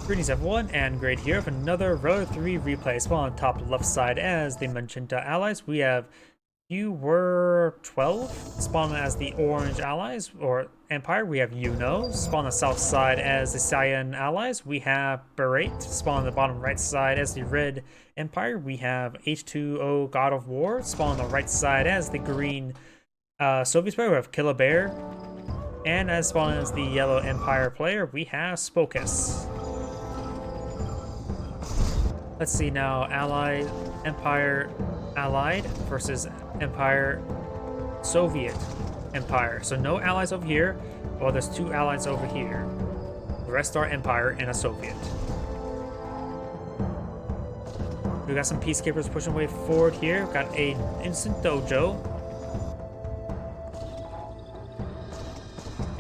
Greetings everyone, and Great here with another Road 3 replay. Spawn on top left side as the mentioned allies. We have qwer12 spawn as the orange allies or empire. We have YuNo spawn on the south side as the cyan allies. We have berat spawn on the bottom right side as the red empire. We have H2OGoDoFWaR spawn on the right side as the green Soviet player. We have Killabear, and as spawn as the yellow empire player, we have Spokess. Let's see now, Allied, Empire, Allied versus Empire, Soviet Empire. So no allies over here. Well, there's two allies over here. The rest are Empire and a Soviet. We got some peacekeepers pushing way forward here. We've got a instant dojo.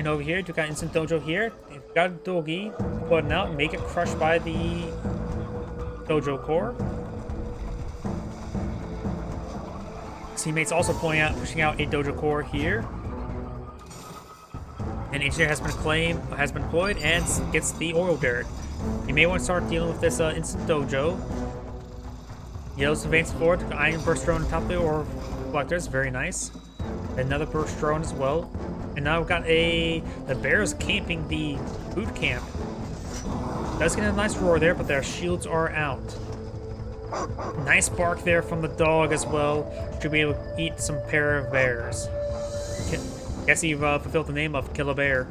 And over here, you got instant dojo here. You've got Dogi putting out, make it crushed by the Dojo core. Teammates also pushing out a Dojo core here. And engineer has been deployed and gets the oil derrick. You may want to start dealing with this instant dojo. Yellow's advancing forward. Iron burst drone on top of the ore collectors, very nice. Another burst drone as well. And now we've got the bears camping the boot camp. Does get a nice roar there, but their shields are out. Nice bark there from the dog as well. Should be able to eat some pair of bears. Guess you've fulfilled the name of Killabear.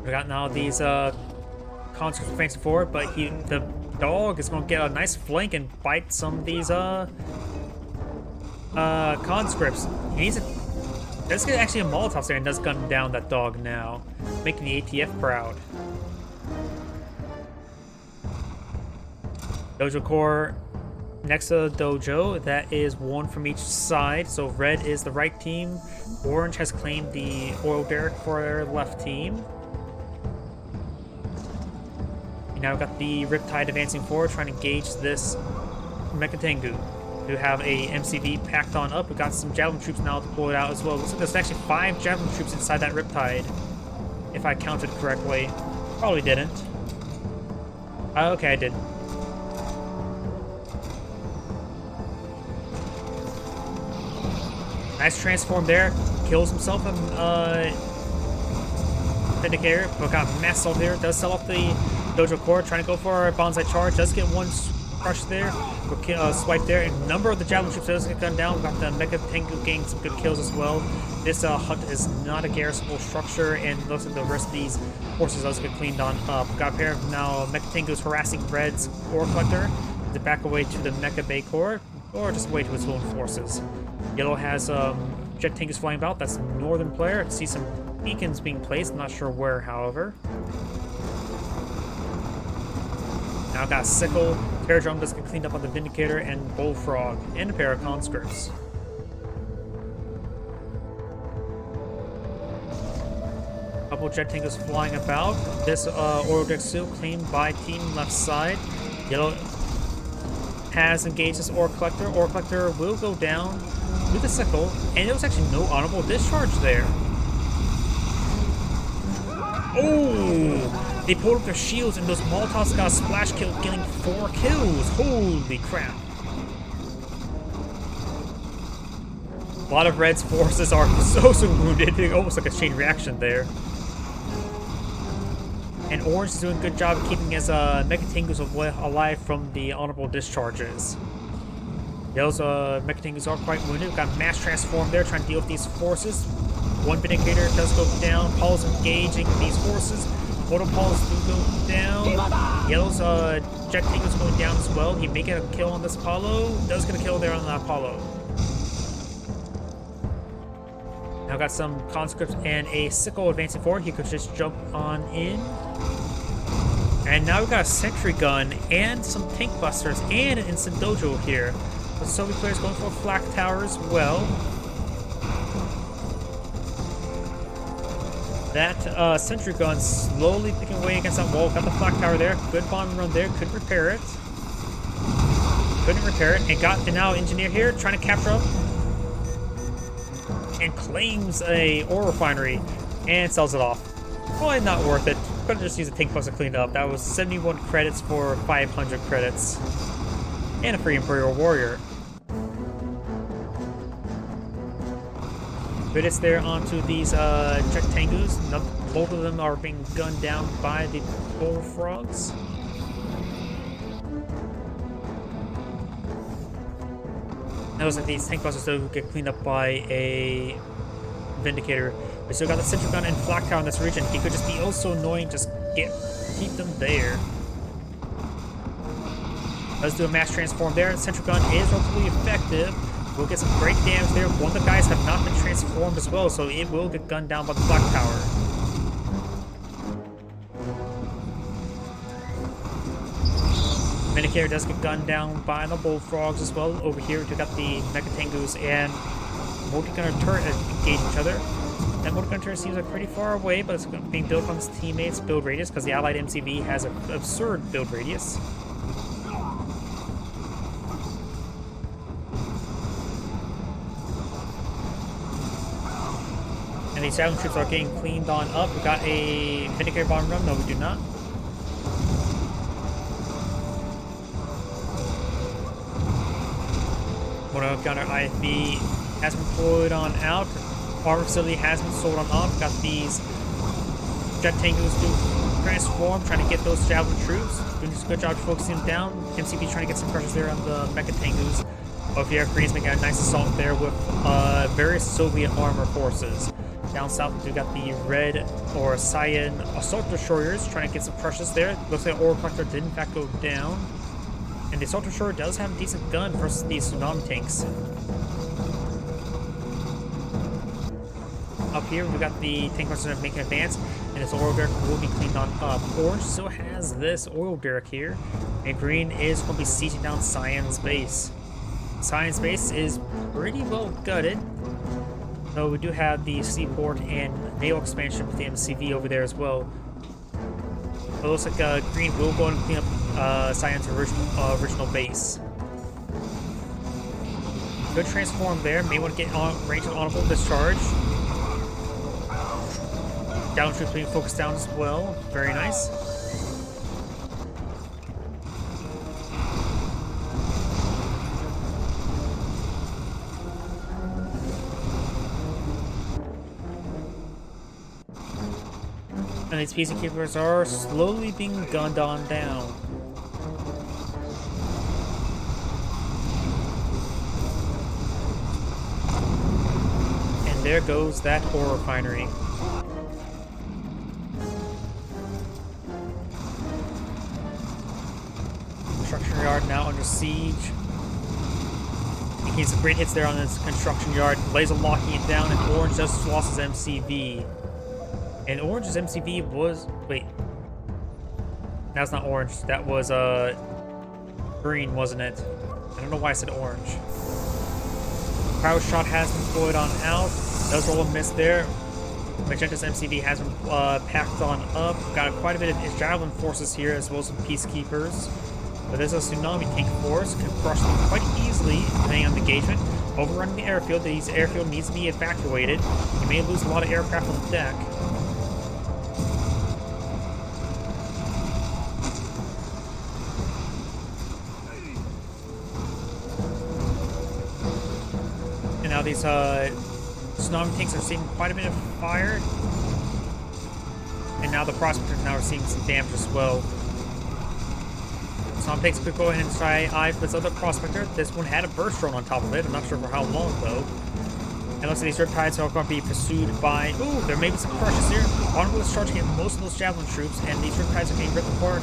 We got now these conscripts advancing forward, but the dog is going to get a nice flank and bite some of these conscripts. He needs let's get actually a Molotov there and does gun down that dog now, making the ATF proud. Dojo core next to the dojo. That is one from each side. So red is the right team. Orange has claimed the oil derrick for their left team. Now we've got the Riptide advancing forward, trying to engage this Mecha Tengu. We have a MCV packed on up. We've got some Javelin troops now deployed out as well. Looks like there's actually 5 Javelin troops inside that Riptide, if I counted correctly. Probably didn't. Okay, I did. Nice transform there. Kills himself and Vindicator. But got mass assault there. Does sell off the Dojo core, trying to go for a bonsai charge. Does get one crush there, swipe there. And a number of the Javelin troops does get gunned down. We've got the Mecha Tengu getting some good kills as well. This hut is not a garrisonable structure, and looks like the rest of these forces does get cleaned on up. We've got a pair of now Mecha Tengus harassing Red's ore collector to back away to the Mecha Bay core, or just away to its own forces. Yellow has Jet Tengus flying about. That's the northern player. I can see some beacons being placed. Not sure where, however. Now got Sickle, Terror Drum does get cleaned up on the Vindicator, and Bullfrog, and a pair of conscripts. Couple Jet Tanks flying about. This oil derrick still claimed by team left side. Yellow has engaged this ore collector. Ore collector will go down with a Sickle, and there was actually no honorable discharge there. Oh! They pulled up their shields, and those Molotovs got a splash kill, killing 4 kills. Holy crap. A lot of Red's forces are so wounded. Almost like a chain reaction there. And Orange is doing a good job of keeping his Mecha Tengus alive from the honorable discharges. Those Mecha Tengus are quite wounded. We've got Mass Transform there, trying to deal with these forces. One Vindicator does go down. Paul's engaging these forces. Autopols do go down. Yellow's Jet Tank is going down as well. He may get a kill on this Apollo. Does get a kill there on the Apollo. Now got some conscripts and a Sickle advancing forward. He could just jump on in. And now we've got a sentry gun and some tank busters and an instant dojo here. The Soviet player's going for a flak tower as well. That sentry gun slowly picking away against that wall. Got the flak tower there. Good bomb run there. Could repair it. Couldn't repair it, and got the now engineer here trying to capture up, and claims a ore refinery and sells it off. Probably not worth it. Could have just used a tank plus to clean it up. That was 71 credits for 500 credits, and a free Imperial Warrior. But it's there onto these Jet Tengus. Both of them are being gunned down by the bullfrogs. It looks like these tank busters still get cleaned up by a Vindicator. We still got the Sentry Gun and Flak Tower in this region. He could just be also annoying, just keep them there. Let's do a mass transform there. Sentry Gun is relatively effective. We'll get some great damage there. One of the guys have not been transformed as well, so it will get gunned down by the Flak Tower. Vindicator does get gunned down by the bullfrogs as well. Over here, we got the Mecha Tengus and Multi-Gunner turret engage each other. That Multi-Gunner turret seems like pretty far away, but it's being built on its teammates' build radius because the allied MCV has an absurd build radius. And these javelin troops are getting cleaned on up. We got a Vindicator bomb run. No, we do not. Gunner IFB has been deployed on out. Armor facility has been sold on off. Got these Jet Tengus to transform, trying to get those javelin troops. Doing a good job focusing them down. MCP trying to get some pressures there on the Mecha Tengus. Over here, Koreans making a nice assault there with various Soviet armor forces. Down south, we got the red or cyan assault destroyers trying to get some pressures there. Looks like Ore Collector did in fact go down. And the assault destroyer does have a decent gun versus these tsunami tanks. Up here, we got the tank person making an advance, and this oil derrick will be cleaned on up. Orange still has this oil derrick here, and green is going to be sieging down Cyan's base. Cyan's base is pretty well gutted, though we do have the seaport and naval expansion with the MCV over there as well. It looks like green will go and clean up Cyan's original base. Good transform there. May want to get on range of honorable discharge. Down troops being focused down as well. Very nice. And these peacekeepers are slowly being gunned on down. And there goes that ore refinery. Construction yard now under siege. Making some great hits there on this construction yard. Laser locking it down, and Orange just lost his MCV. And Orange's MCV was... wait. That's not Orange. That was, green, wasn't it? I don't know why I said Orange. Power shot has been deployed on out. Does roll a miss there. Magenta's MCV has been packed on up. Got quite a bit of his javelin forces here, as well as some peacekeepers. But there's a tsunami tank force. Can crush them quite easily, depending on the engagement. Overrunning the airfield. This airfield needs to be evacuated. You may lose a lot of aircraft on the deck. Now these tsunami tanks are seeing quite a bit of fire, and now the prospectors now are seeing some damage as well. Tsunami tanks could go ahead and try eye for this other prospector. This one had a burst drone on top of it. I'm not sure for how long though. And looks like these riptides are going to be pursued by... ooh, there may be some crushes here. Honorable is charging at most of those javelin troops, and these riptides are getting ripped apart.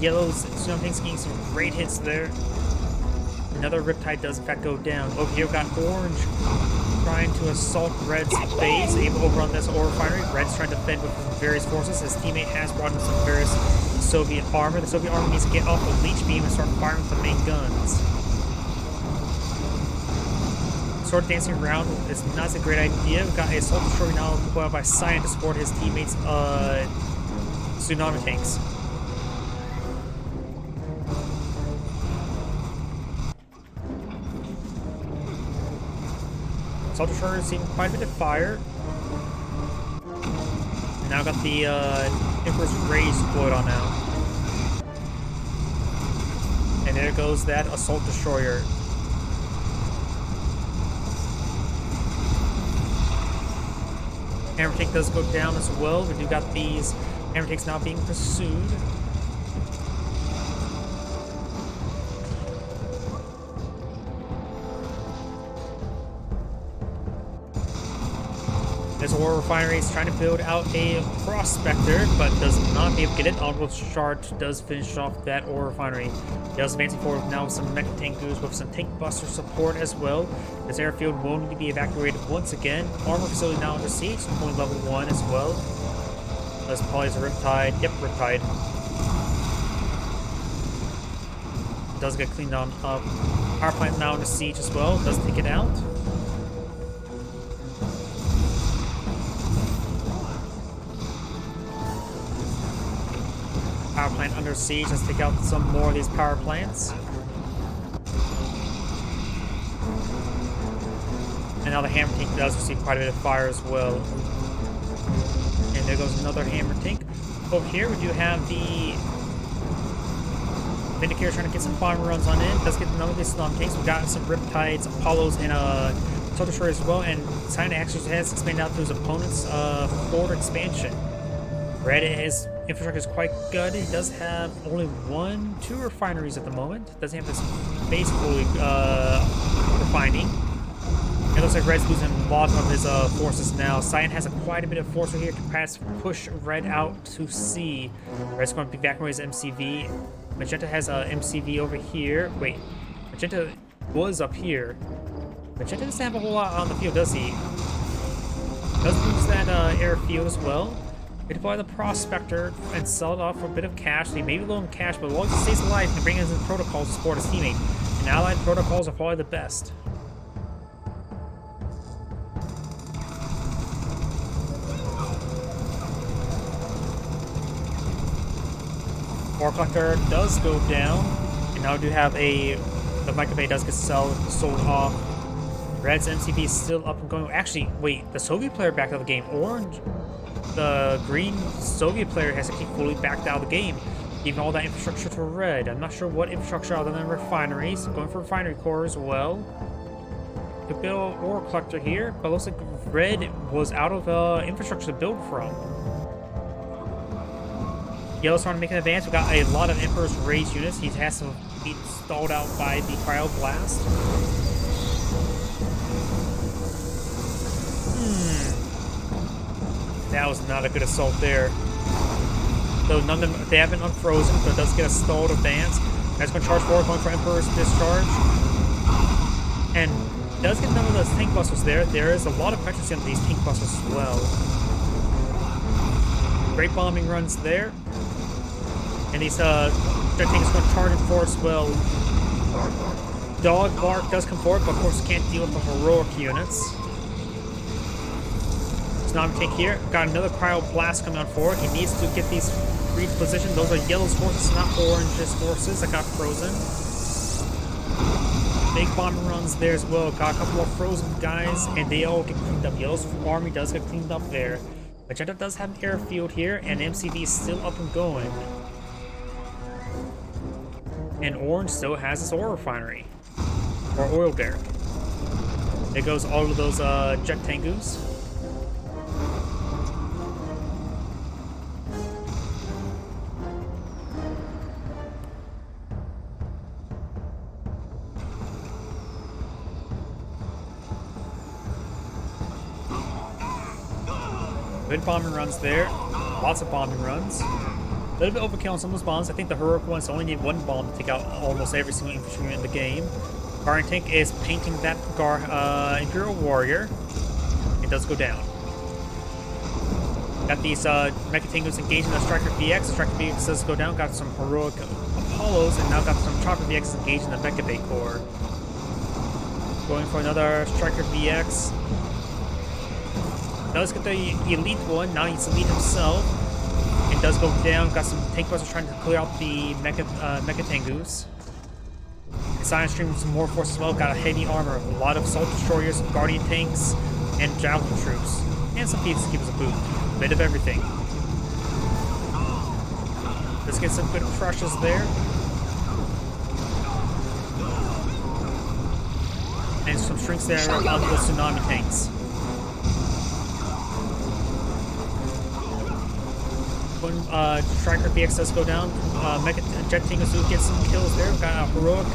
Yellow's tsunami tanks getting some great hits there. Another Riptide does in fact go down. Over here we've got Orange trying to assault Red's base, able to overrun this ore refinery. Red's trying to defend with various forces. His teammate has brought in some various Soviet armor. The Soviet armor needs to get off the leech beam and start firing with the main guns. Sword dancing around is not a great idea. We've got a assault destroyer now deployed by Cyan to support his teammates' tsunami tanks. Assault Destroyer is seeing quite a bit of fire. And now got the Emperor's Rage deployed on now. And there goes that Assault Destroyer. Hammer Tank does go down as well. We do got these Hammer Tanks now being pursued. This War Refinery is trying to build out a Prospector, but does not be able to get it. Almost Charge does finish off that Ore Refinery. He does advancing forward now with some Mecha Tankers with some Tank Buster support as well. This airfield will need to be evacuated once again. Armor facility now under siege, only level 1 as well. This probably is a Riptide. Yep, Riptide. Does get cleaned on up. Power plant now under siege as well. Does take it out. Power plant under siege. Let's take out some more of these power plants. And now the Hammer Tank does receive quite a bit of fire as well. And there goes another Hammer Tank. Over here we do have the Vindicator trying to get some bomber runs on in. Does get none of these Slum Tanks. We got some Riptides, Apollos, and Assault Destroyer as well. And Scion actually has expanded out to his opponent's forward expansion. Red, his infrastructure is quite good. He does have only 2 refineries at the moment. Doesn't have his base fully refining. It looks like Red's losing a lot of his forces now. Scion has quite a bit of force right here to perhaps push Red out to sea. Red's going to be back with his MCV. Magenta has a MCV over here. Wait, Magenta was up here. Magenta doesn't have a whole lot on the field, does he? Does lose that airfield as well. We deploy the Prospector and sell it off for a bit of cash. He may be low in cash, but as long as he stays alive, he can bring in his protocols to support his teammate. And allied protocols are probably the best. Ore Collector does go down, and now we do have the Micro Bay does get sold off. Red's MCV is still up and going. Actually, wait, the Soviet player backed out of the game. Orange, the green Soviet player has actually fully backed out of the game, giving all that infrastructure to Red. I'm not sure what infrastructure other than refineries. Going for refinery core as well. Could build Ore Collector here, but it looks like Red was out of infrastructure to build from. Yellow's trying to make an advance. We got a lot of Emperor's Rage units. He has to be stalled out by the Cryo Blast. That was not a good assault there. Though none of them, they haven't unfrozen, but it does get a stalled advance. That's going to charge forward, going for Emperor's Discharge. And does get none of those Tank Busters there. There is a lot of veterans in these Tank Busters as well. Great bombing runs there. And these Jet Tanks are going to charge it forward as well. Dog Bark does come forward, but of course can't deal with the heroic units. Tsunami Tank here. Got another Cryo Blast coming on forward. He needs to get these Green's position. Those are Yellow's forces, not Orange's forces that got frozen. Big bombing runs there as well. Got a couple more frozen guys, and they all get cleaned up. Yellow's army does get cleaned up there. Magenta does have an airfield here, and MCV is still up and going. And Orange still has his ore refinery. Or oil derrick. There goes all of those jet tangoos. Good bombing runs there. Lots of bombing runs. A little bit overkill on some of those bombs. I think the heroic ones only need 1 bomb to take out almost every single infantry unit in the game. Guardian Tank is painting that Imperial Warrior. It does go down. Got these Mecha Tangoos engaging the Striker VX. The Striker VX does go down. Got some heroic Apollos, and now got some Chopper VX engaging the Mecha Bay Core. Going for another Striker VX. Does get the elite one. Now he's elite himself. It does go down. Got some tank busters trying to clear out the Mecha Tangoos. Science streams more force as well. Got a heavy armor, a lot of assault destroyers, guardian tanks, and javelin troops, and some peacekeepers a boot. A bit of everything. Let's get some good crushes there. And some shrinks there of the tsunami tanks. When Striker BX does go down, Mecha Jet Tengusu gets some kills there. We've got a heroic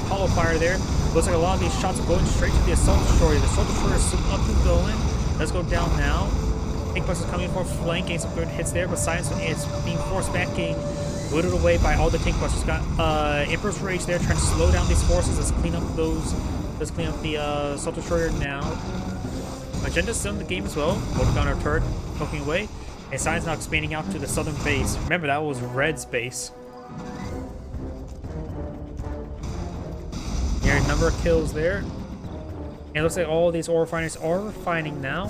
hollow fire there. Looks like a lot of these shots are going straight to the assault destroyer. The assault destroyer is up and going. Let's go down now. Tank Buster's coming for a flank, getting some good hits there, but Science is being forced back, getting whittled away by all the Tank Busters. Got Emperor's Rage there, trying to slow down these forces. Let's clean up those. Let's clean up the assault destroyer now. Magenda's still in the game as well. Holding down our turret, poking away. And Science now expanding out to the southern base. Remember, that was Red's base. Here, a number of kills there. And it looks like all these ore refiners are refining now.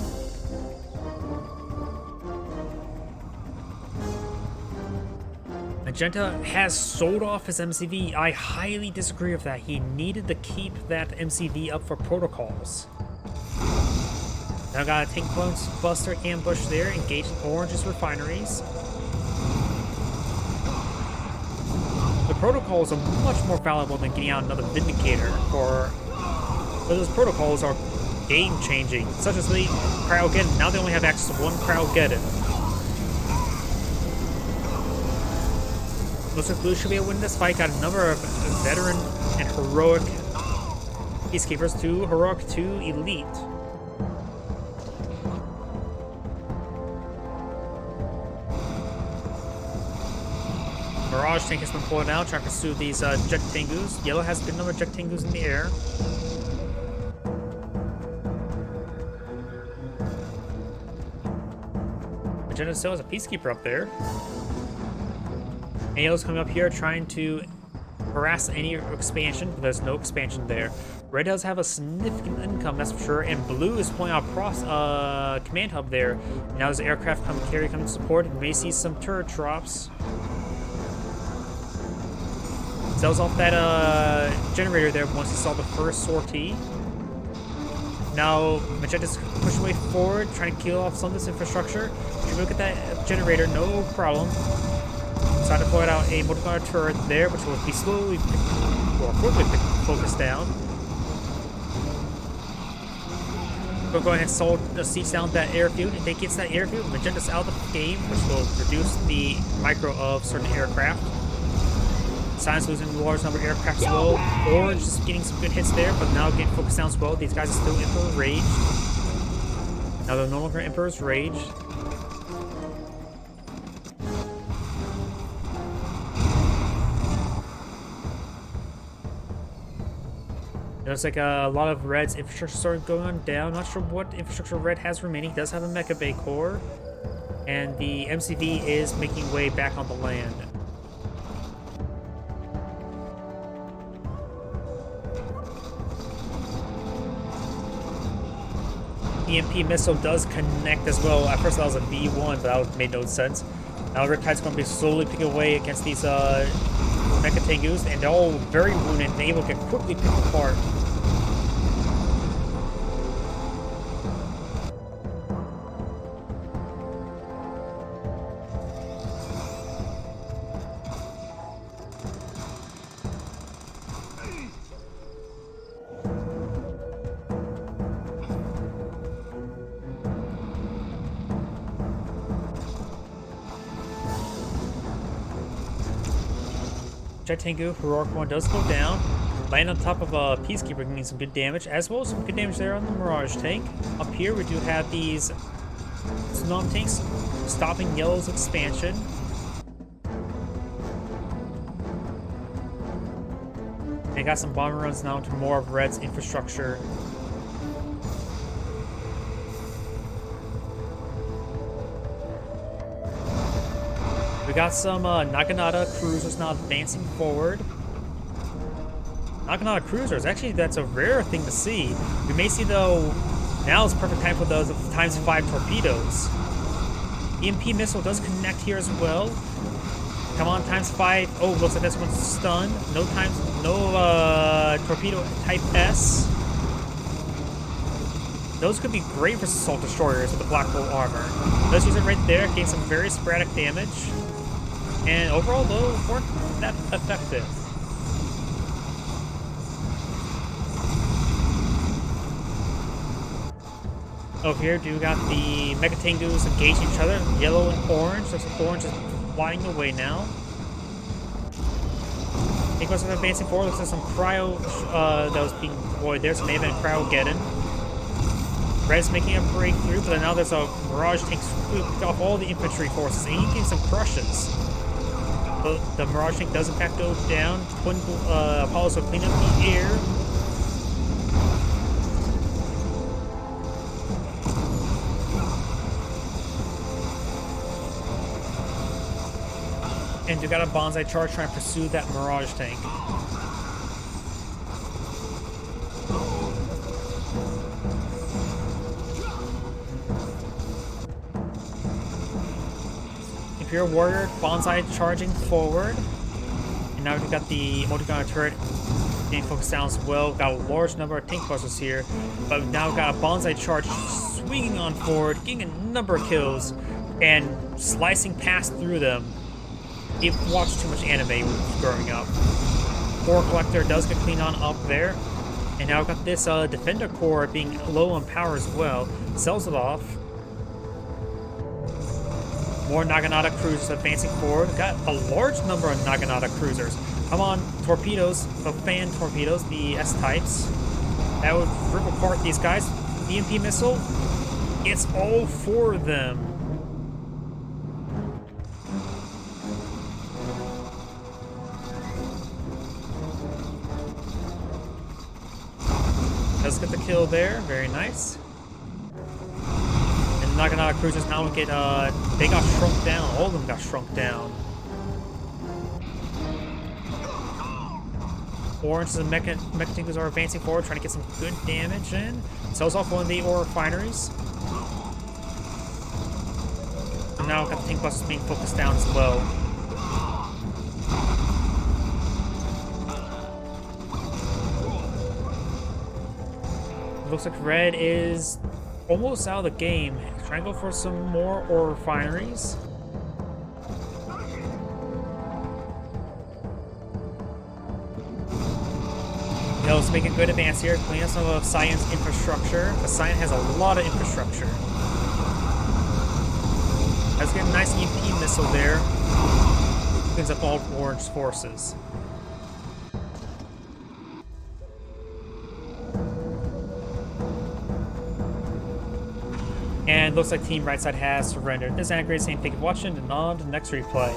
Magenta has sold off his MCV. I highly disagree with that. He needed to keep that MCV up for protocols. Now got a Tank Buster ambush there, engaging Orange's refineries. The protocols are much more valuable than getting out another Vindicator, but those protocols are game-changing, such as the Cryogeddon. Now they only have access to one Cryogeddon. Looks like Blue should be able to win this fight. Got a number of veteran and heroic peacekeepers, 2 heroic, 2 elite. Mirage tank has been pulled out, trying to pursue these Jet Tengus. Yellow has a good number of Jet Tengus in the air. Magenta still has a Peacekeeper up there. And Yellow's coming up here trying to harass any expansion, but there's no expansion there. Red does have a significant income, that's for sure, and Blue is pulling out across command hub there. Now there's aircraft coming to support, and we may see some turret drops. Sells off that generator there once he saw the first sortie. Now Magenda's pushing way forward, trying to kill off some of this infrastructure. If you look at that generator, no problem. Decided to pull out a multiplier turret there, which will be slowly or quickly focused down. We'll go ahead and siege down that airfield. If they get that airfield, Magenda's out of the game, which will reduce the micro of certain aircraft. Science losing a large number of aircraft as well. Orange is getting some good hits there, but now getting focused down as well. These guys are still Emperor Rage. Now they're no longer Emperor's Rage. It looks like a lot of Red's infrastructure started going down. Not sure what infrastructure Red has remaining. He does have a Mecha Bay core. And the MCV is making way back on the land. EMP missile does connect as well. At first that was a V1, but that made no sense. Now Riptide's going to be slowly picking away against these Mecha Tengus, and they're all very wounded and able to get quickly picked apart. Jet Tengu, heroic one, does go down. Land on top of a Peacekeeper, getting some good damage, as well as some good damage there on the Mirage tank. Up here, we do have these Tsunami tanks stopping Yellow's expansion. They got some bomber runs now to more of Red's infrastructure. We got some Naginata cruisers now advancing forward. Naginata cruisers, actually that's a rare thing to see. We may see though, now is the perfect time for those ×5 torpedoes. EMP missile does connect here as well. Come on, ×5. Oh, looks like this one's stunned. No torpedo type S. Those could be great for assault destroyers with the black hole armor. Let's use it right there, gain some very sporadic damage. And overall, though, weren't that effective. Over here, do got the Mega Tengus engaging each other, yellow and orange. So orange is flying away now. Tank was advancing forward. Looks like some cryo that was being deployed there, so may have been cryogeddon. Red is making a breakthrough, but now there's a Mirage tank swooped off all the infantry forces, and getting some crushes. But the Mirage tank does in fact go down. Twin Apollos will clean up the air. And you got a bonsai charge trying to pursue that Mirage tank. Imperial Warrior, bonsai charging forward. And now we've got the multi-gunner turret being focused down as well. We've got a large number of tank busters here. But we've now got a bonsai charge swinging on forward, getting a number of kills, and slicing past through them. You've watched too much anime growing up. Core Collector does get cleaned on up there. And now we've got this Defender Core being low on power as well. Sells it off. More Naginata cruisers advancing forward. Got a large number of Naginata cruisers. Come on, torpedoes, the fan torpedoes, the S-types. That would rip apart these guys. The EMP missile, it's all for them. Does get the kill there, very nice. And Naginata cruisers now get they got shrunk down. All of them got shrunk down. Orange and Mecha Tankers are advancing forward, trying to get some good damage in. Sells off one of the ore refineries. And now got the tank busters being focused down as well. Looks like Red is almost out of the game. Trying to go for some more ore refineries. Let's make a good advance here. Clean up some of Cyan's infrastructure. The Cyan has a lot of infrastructure. Let's get a nice EMP missile there. Cleans up all Orange forces. And looks like Team Right Side has surrendered. This is Anna Great saying thank you for watching, and on to the next replay.